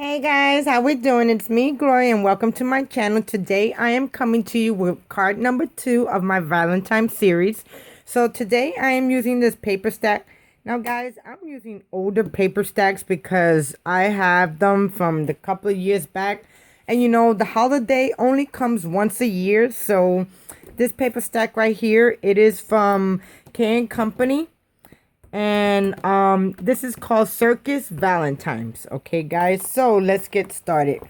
Hey guys, how we doing? It's me, Gloria, and welcome to my channel. Today I am coming to you with card number 2 of my Valentine series. So today I am using this paper stack. Now guys, I'm using older paper stacks because I have them from the couple of years back. And you know, the holiday only comes once a year. So this paper stack right here, it is from K & Company. And this is called Circus Valentines. Okay guys, so let's get started.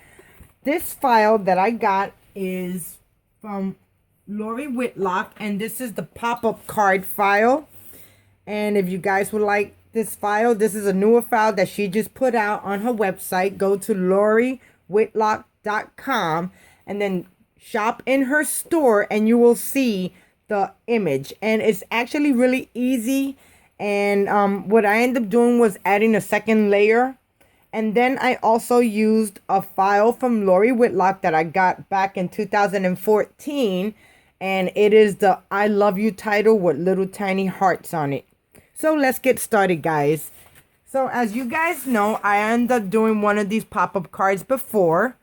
This file that I got is from Lori Whitlock, and this is the pop-up card file. And if you guys would like this file, this is a newer file that she just put out on her website. Go to loriwhitlock.com and then shop in her store and you will see the image. And it's actually really easy. And what I ended up doing was adding a second layer. And then I also used a file from Lori Whitlock that I got back in 2014. And it is the I Love You title with little tiny hearts on it. So let's get started, guys. So as you guys know, I ended up doing one of these pop-up cards before.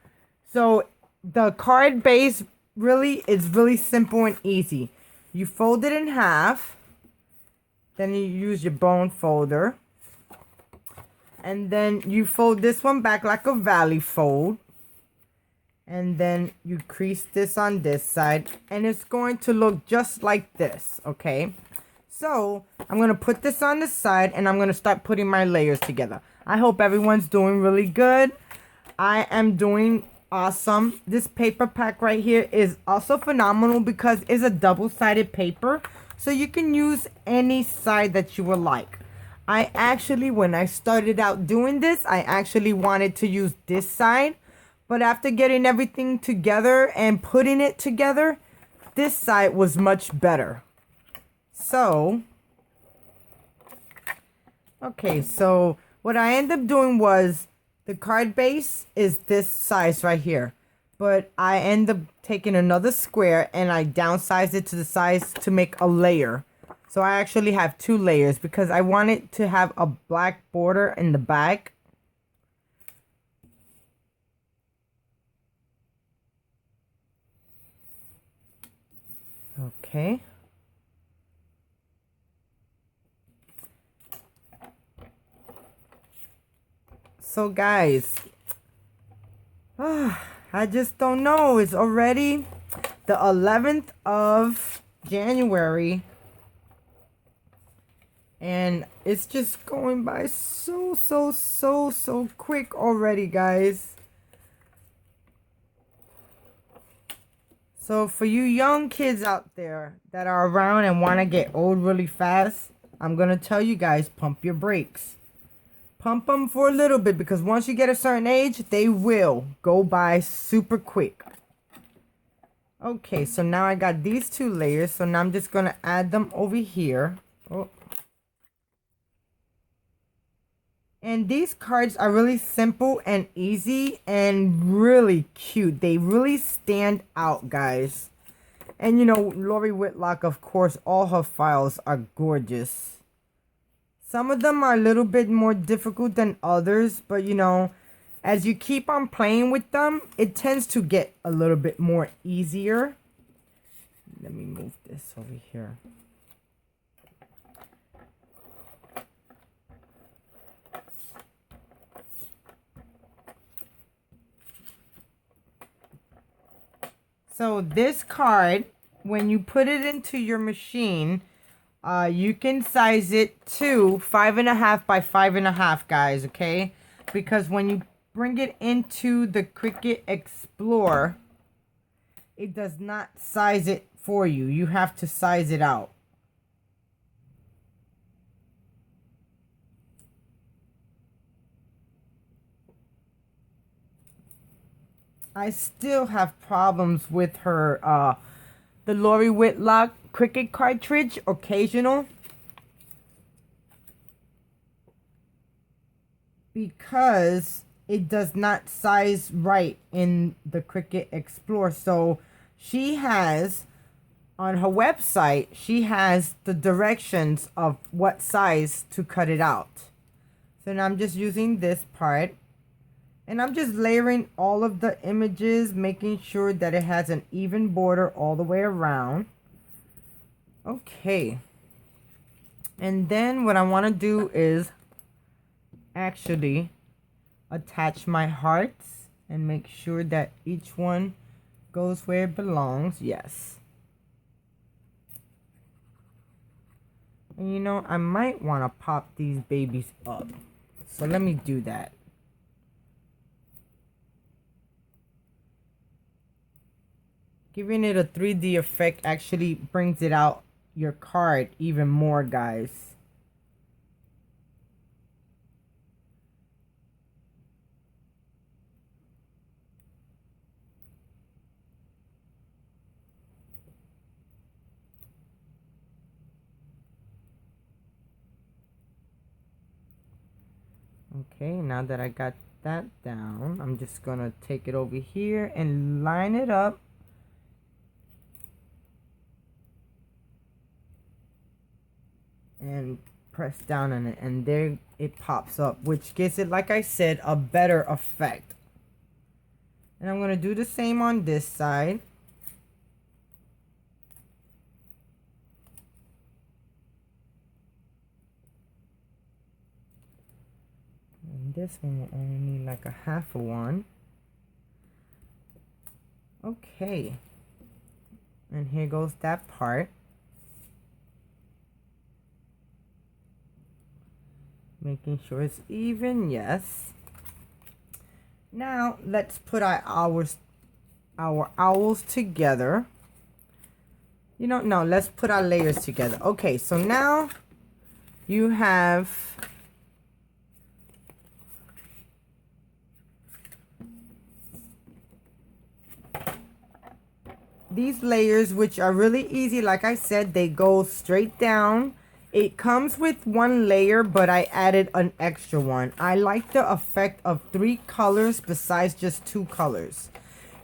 So the card base really is really simple and easy. You fold it in half. Then you use your bone folder. And then you fold this one back like a valley fold. And then you crease this on this side. And it's going to look just like this, okay? So, I'm going to put this on the side and I'm going to start putting my layers together. I hope everyone's doing really good. I am doing awesome. This paper pack right here is also phenomenal because it's a double-sided paper. So you can use any side that you would like. I actually, when I started out doing this, I actually wanted to use this side. But after getting everything together and putting it together, this side was much better. So, okay, so what I ended up doing was the card base is this size right here. But I end up taking another square and I downsized it to the size to make a layer. So I actually have 2 layers because I wanted to have a black border in the back. Okay. So guys, I just don't know. It's already the 11th of January. And it's just going by so quick already, guys. So for you young kids out there that are around and want to get old really fast, I'm going to tell you guys, pump your brakes. Pump them for a little bit because once you get a certain age, they will go by super quick. Okay, so now I got these 2 layers. So now I'm just going to add them over here. Oh. And these cards are really simple and easy and really cute. They really stand out, guys. And you know, Lori Whitlock, of course, all her files are gorgeous. Some of them are a little bit more difficult than others, but you know, as you keep on playing with them, it tends to get a little bit more easier. Let me move this over here. So this card, when you put it into your machine, you can size it to 5.5 by 5.5, guys, okay? Because when you bring it into the Cricut Explorer, it does not size it for you. You have to size it out. I still have problems with her, the Lori Whitlock Cricut cartridge, occasional. Because it does not size right in the Cricut Explorer. So she has, on her website, she has the directions of what size to cut it out. So now I'm just using this part. And I'm just layering all of the images, making sure that it has an even border all the way around. Okay. And then what I want to do is actually attach my hearts and make sure that each one goes where it belongs. Yes. And you know, I might want to pop these babies up. So let me do that. Giving it a 3D effect actually brings it out your card even more, guys. Okay, now that I got that down, I'm just gonna take it over here and line it up. And press down on it, and there it pops up, which gives it, like I said, a better effect. And I'm gonna do the same on this side. And this one will only need like a half of one. Okay. And here goes that part. Making sure it's even, yes. Now let's put our owls together. You know, no, let's put our layers together. Okay, so now you have these layers, which are really easy. Like I said, they go straight down. It comes with one layer, but I added an extra one. I like the effect of 3 colors besides just 2 colors.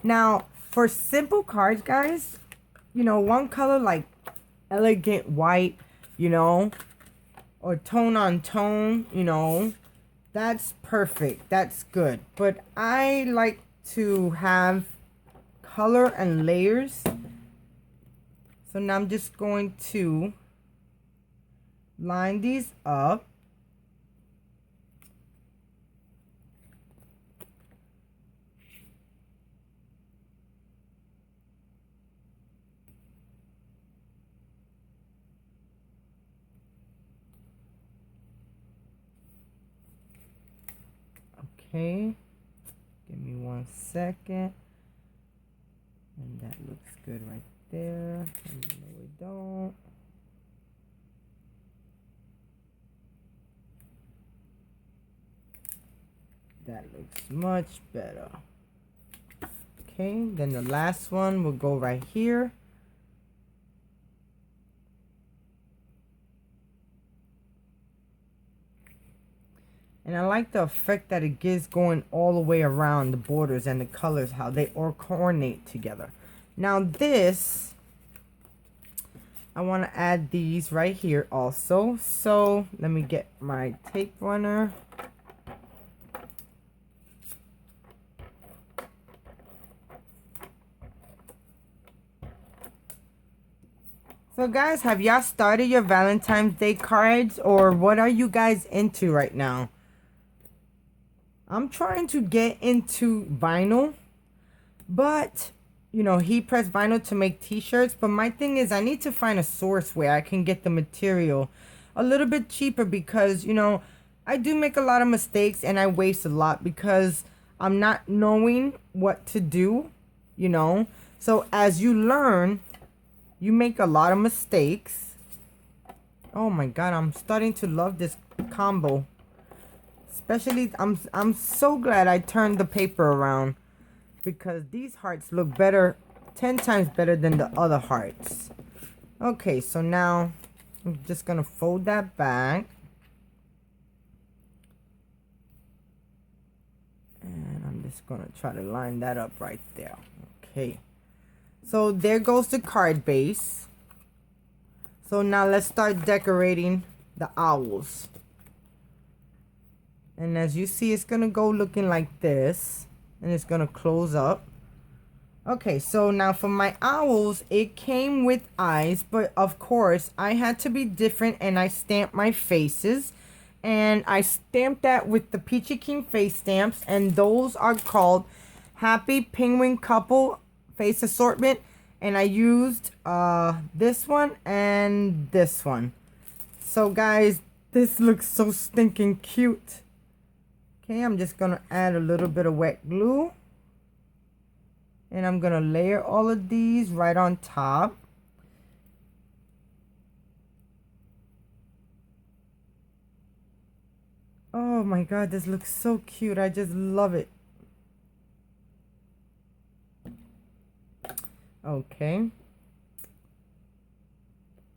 Now, for simple cards, guys, you know, one color like elegant white, you know, or tone on tone, you know, that's perfect. That's good. But I like to have color and layers. So now I'm just going to line these up. Okay, give me 1 second. And that looks good right there. And no, we don't. That looks much better. Okay, then the last one will go right here. And I like the effect that it gives going all the way around the borders and the colors, how they all coordinate together. Now this, I want to add these right here also. So let me get my tape runner. So guys, have y'all started your Valentine's Day cards, or what are you guys into right now? I'm trying to get into vinyl, but you know, heat press vinyl to make t-shirts. But my thing is, I need to find a source where I can get the material a little bit cheaper, because you know, I do make a lot of mistakes and I waste a lot because I'm not knowing what to do, you know. So as you learn, you make a lot of mistakes. Oh my god, I'm starting to love this combo. Especially, I'm so glad I turned the paper around, because these hearts look better, 10 times better than the other hearts. Okay, so now I'm just gonna fold that back. And I'm just gonna try to line that up right there. Okay. So there goes the card base. So now let's start decorating the owls. And as you see, it's gonna go looking like this, and it's gonna close up. Okay, so now for my owls, it came with eyes, but of course I had to be different, and I stamped my faces. And I stamped that with the Peachy King face stamps, and those are called Happy Penguin Couple Face Assortment. And I used this one and this one. So guys, this looks so stinking cute. Okay, I'm just gonna add a little bit of wet glue. And I'm gonna layer all of these right on top. Oh my god, this looks so cute. I just love it. Okay.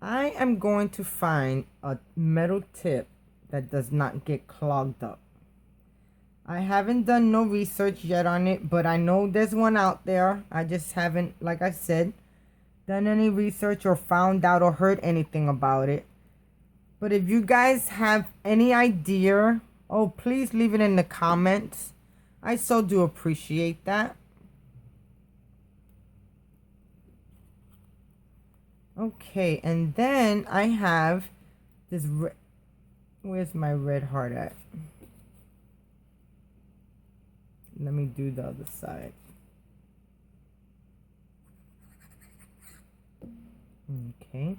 I am going to find a metal tip that does not get clogged up. I haven't done no research yet on it, but I know there's one out there. I just haven't, like I said, done any research or found out or heard anything about it. But if you guys have any idea, oh, please leave it in the comments. I so do appreciate that. Okay, and then I have this where's my red heart at? Let me do the other side. Okay.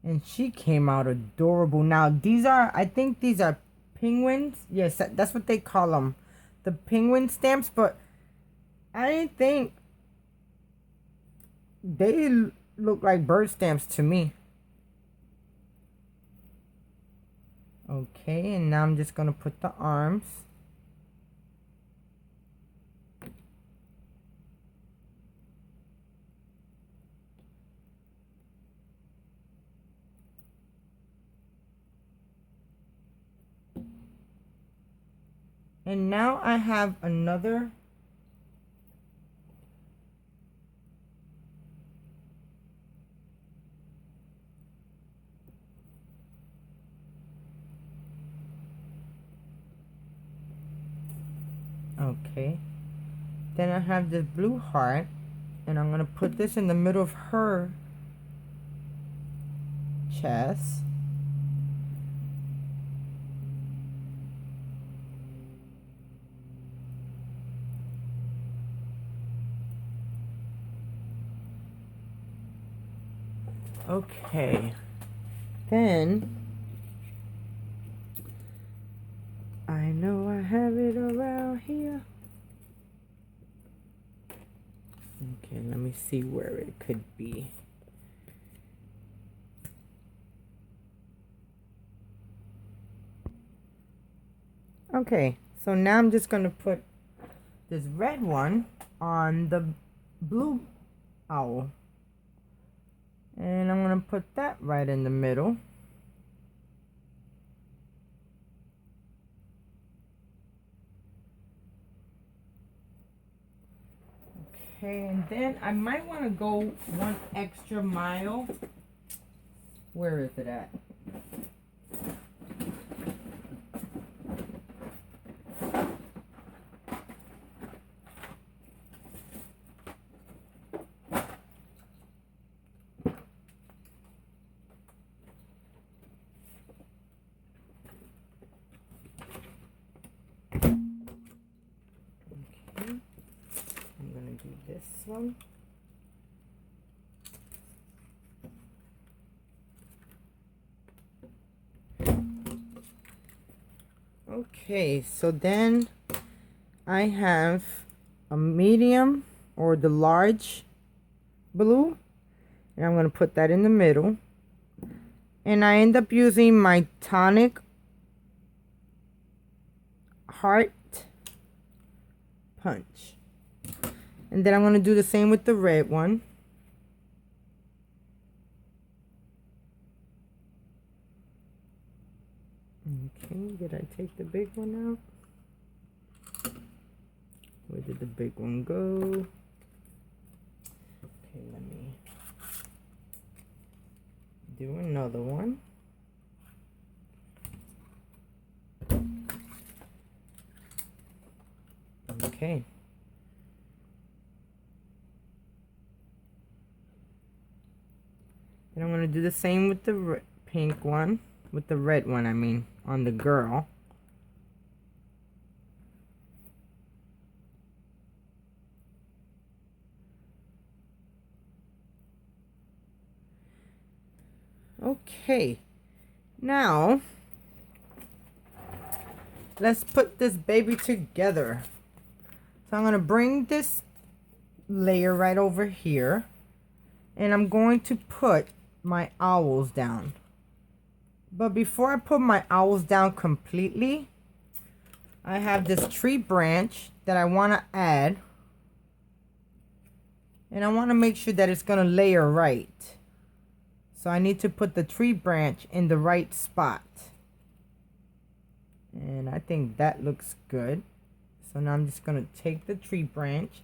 And she came out adorable. Now, these are, I think these are penguins. Yes, that's what they call them. The penguin stamps, but I think they look like bird stamps to me. Okay, and now I'm just going to put the arms. And now I have another okay. Then I have this blue heart, and I'm going to put this in the middle of her chest. Okay. Then I know I have it around here. Okay, let me see where it could be. Okay, so now I'm just going to put this red one on the blue owl. And I'm going to put that right in the middle. Okay, and then I might want to go one extra mile. Where is it at? This one. Okay, so then I have a medium or the large blue, and I'm going to put that in the middle. And I end up using my tonic heart punch. And then I'm going to do the same with the red one. Okay, did I take the big one out? Where did the big one go? Okay, let me Do another one. Okay. And I'm going to do the same with the pink one, with the red one, I mean, on the girl. Okay. Now, let's put this baby together. So I'm going to bring this layer right over here. And I'm going to put my owls down. But before I put my owls down completely, I have this tree branch that I want to add. And I want to make sure that it's going to layer right. So I need to put the tree branch in the right spot. And I think that looks good. So now I'm just going to take the tree branch.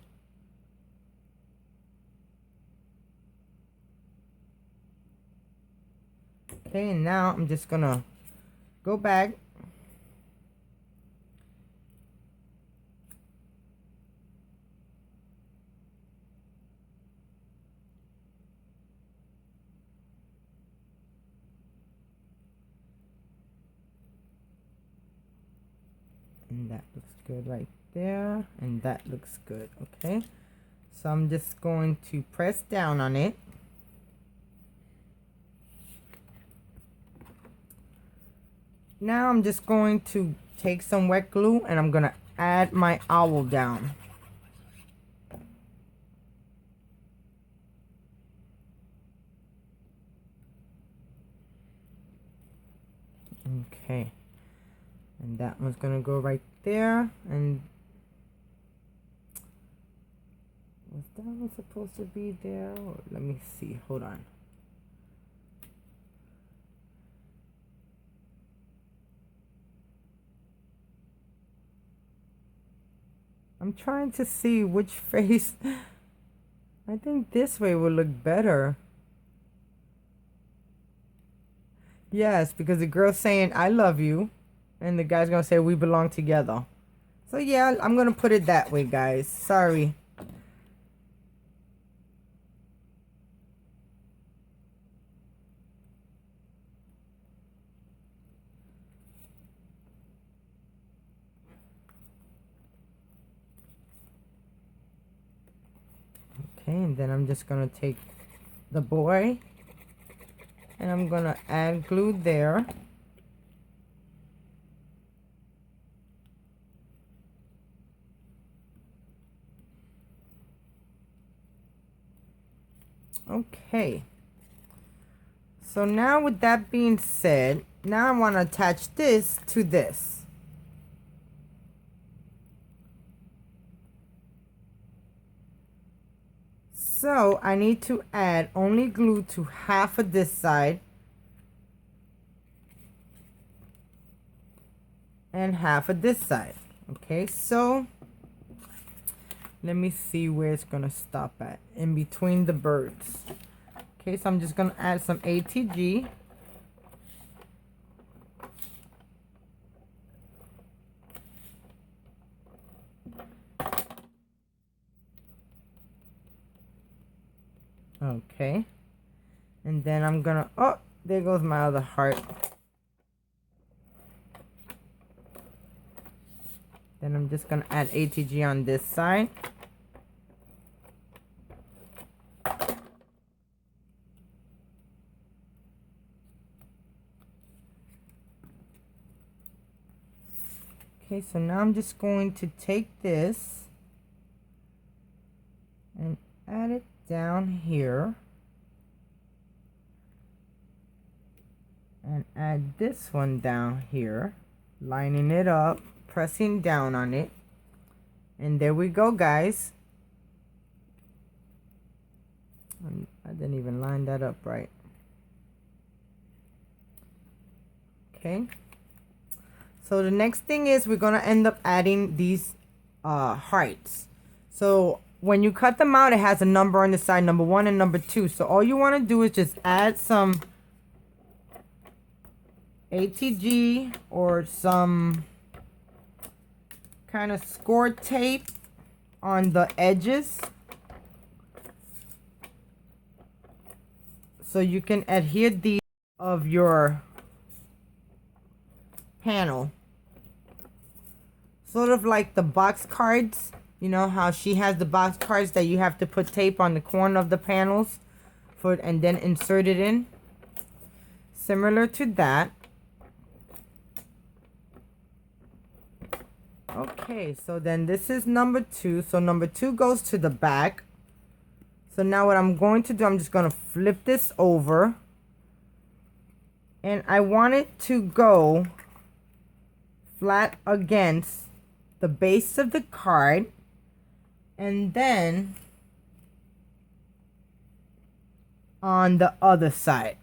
Okay, and now I'm just going to go back. And that looks good right there. And that looks good. Okay. So I'm just going to press down on it. Now I'm just going to take some wet glue and I'm going to add my owl down. Okay. And that one's going to go right there. And was that one supposed to be there? Let me see. Hold on. I'm trying to see which face. I think this way will look better. Yes, because the girl's saying, I love you. And the guy's going to say, we belong together. So yeah, I'm going to put it that way, guys. Sorry. Okay, and then I'm just going to take the boy. And I'm going to add glue there. Okay. So now with that being said, now I want to attach this to this. So I need to add only glue to half of this side and half of this side. Okay, so let me see where it's gonna stop at, in between the birds. Okay, so I'm just gonna add some ATG. Okay, and then I'm gonna, oh, there goes my other heart. Then I'm just gonna add ATG on this side. Okay, so now I'm just going to take this and add it down here. And add this one down here, lining it up, pressing down on it. And there we go, guys. I didn't even line that up right. Okay. So the next thing is we're going to end up adding these hearts. So when you cut them out, it has a number on the side, number 1 and number 2. So all you want to do is just add some ATG or some kind of score tape on the edges so you can adhere these of your panel, sort of like the box cards. You know how she has the box cards that you have to put tape on the corner of the panels for and then insert it in, similar to that. Okay, so then this is number 2. So number 2 goes to the back. So now what I'm going to do, I'm just going to flip this over. And I want it to go flat against the base of the card. And then on the other side.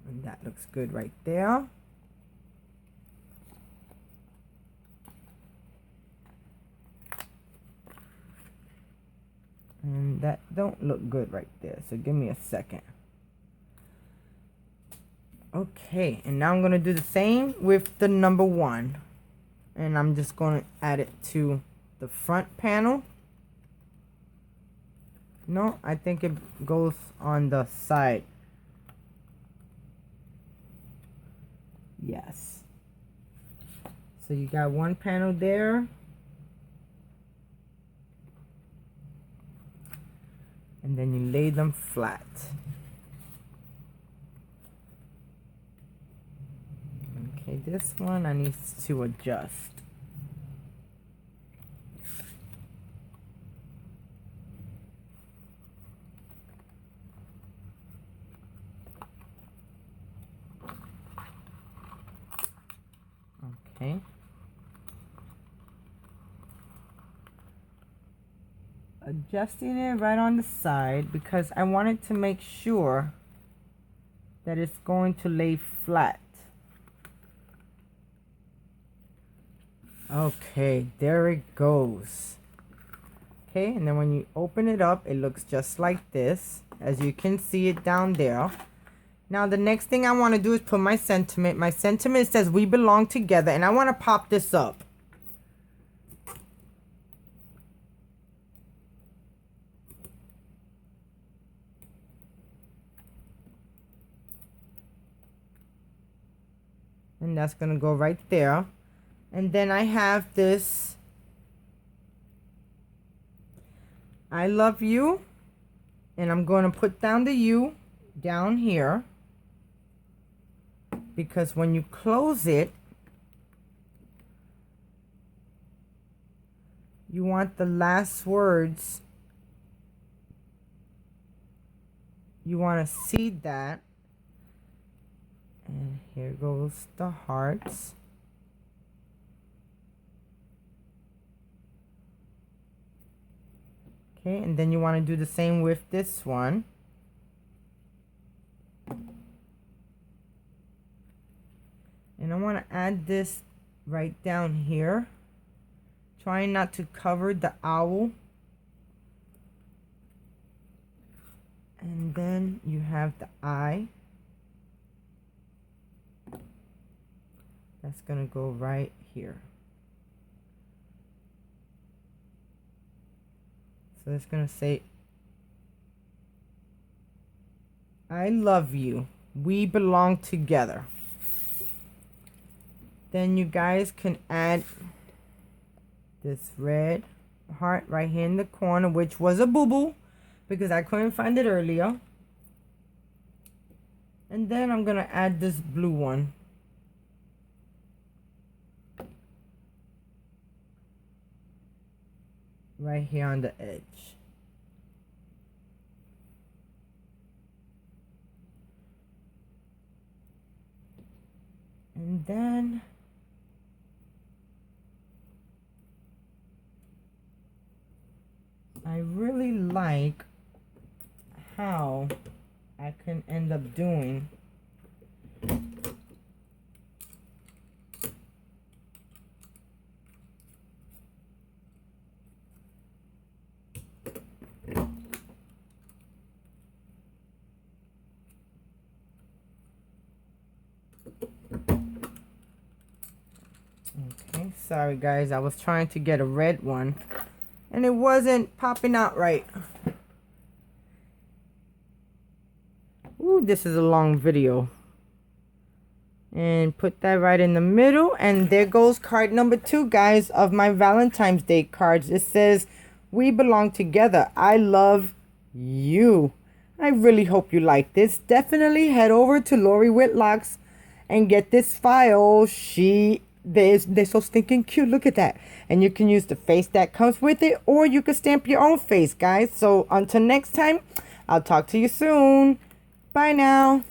And that looks good right there. And that don't look good right there. So give me a second. Okay, and now I'm going to do the same with the number 1. And I'm just going to add it to the front panel. No, I think it goes on the side. Yes. So you got one panel there. And then you lay them flat. Okay, this one I need to adjust. Okay. Adjusting it right on the side because I wanted to make sure that it's going to lay flat. Okay, there it goes. Okay, and then when you open it up, it looks just like this, as you can see it down there. Now the next thing I want to do is put my sentiment. My sentiment says we belong together, and I want to pop this up. And that's going to go right there. And then I have this I love you. And I'm going to put down the U down here. Because when you close it, you want the last words. You want to see that. And here goes the hearts. Okay, and then you want to do the same with this one. And I want to add this right down here. Trying not to cover the owl. And then you have the eye. That's going to go right here. So it's going to say, I love you. We belong together. Then you guys can add this red heart right here in the corner, which was a boo-boo because I couldn't find it earlier. And then I'm going to add this blue one. Right here on the edge. And then I really like how I can end up doing Sorry guys, I was trying to get a red one and it wasn't popping out right. Ooh, this is a long video. And put that right in the middle. And there goes card number 2, guys, of my Valentine's Day cards. It says, "We belong together. I love you." I really hope you like this. Definitely head over to Lori Whitlock's and get this file. They're so stinking cute. Look at that. And you can use the face that comes with it, or you can stamp your own face, guys. So until next time, I'll talk to you soon. Bye now.